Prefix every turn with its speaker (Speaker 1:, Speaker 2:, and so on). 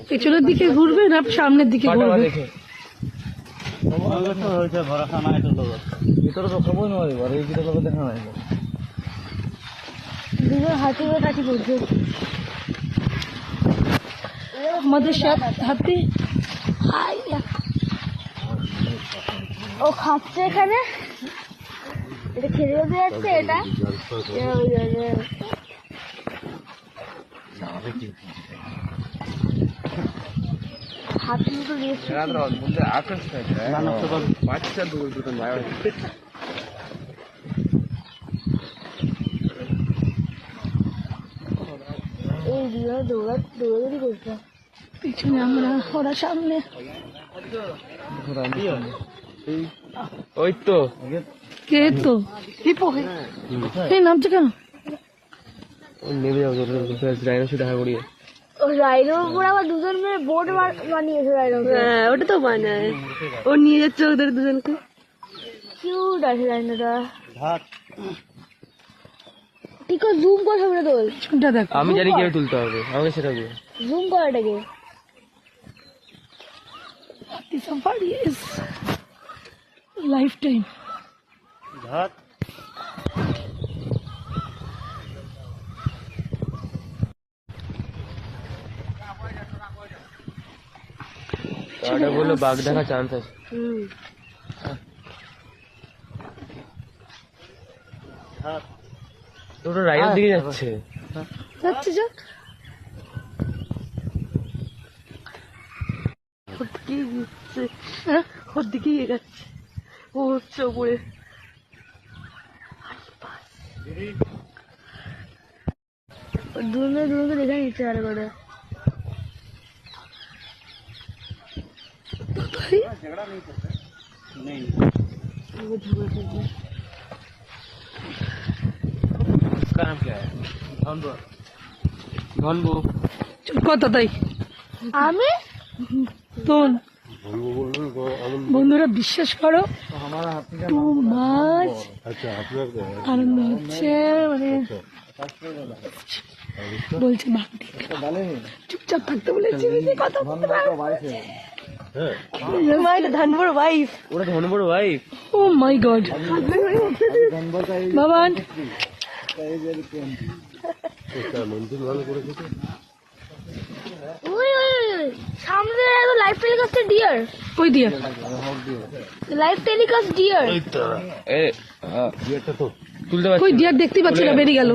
Speaker 1: পেছনের দিকে ঘুরবে না সামনের দিকে ঘুরবে? আমাদের হাতে ও খাচ্ছে এখানে, এটা খেলে যাচ্ছে। এটা হাতি মতো বাচ্চা এই দিয়ে দৌড়াদৌড়ি করছে পিছনে, আমরা ওরা সামনে।
Speaker 2: ওই তো
Speaker 1: কে তো এই নামছে কেন?
Speaker 2: নেমে যাবো রাইনোর সাথে দেখা করিয়ে।
Speaker 1: ও রাইনোর উপর আবার দুজন মিলে বোট বানিয়েছে রাইনো।
Speaker 3: হ্যাঁ ওটা তো বানায়, ও নিয়ে যাচ্ছে ওদের দুজনকে।
Speaker 1: কিউট আছে রাইনোটা। ঠিক আছে, জুম কর সামনে তোল। কোনটা দেখ?
Speaker 2: আমি জানি কিভাবে তুলতে হবে, আমাকে সেটা দিয়ে
Speaker 1: জুম কর এটাকে। হাতি সাফারি ইজ লাইফ টাইম।
Speaker 2: ওটা বললো বাঘ দেখার চান্স আছে। ওটা রাইনোর দিকে যাচ্ছে।
Speaker 1: যাচ্ছে যাক।
Speaker 3: ওর দিকে এগাচ্ছে, ও হচ্ছে ওপরে।
Speaker 1: দুজনে দুজনকে দেখে নিচ্ছে আর করে।
Speaker 2: उसका नाम क्या है? धनबू।
Speaker 1: কত তাই আমি তোর বন্ধুরা বিশ্বাস করো, টু মাছ আনন্দ হচ্ছে। মানে বলছে চুপচাপ থাকতে বলেছি, কথা বলতে
Speaker 3: ধনবর ওয়াইফ,
Speaker 2: ওটা ধনবর wife.
Speaker 1: Oh my god Baban. সামনে লাইভ টেলিকাস্ট ডিয়ার। কই ডিয়ার? Live telecast dear.
Speaker 2: তুলতে পারছি
Speaker 1: কই ডিয়ার দেখতে পাচ্ছি না, বেরিয়ে গেল।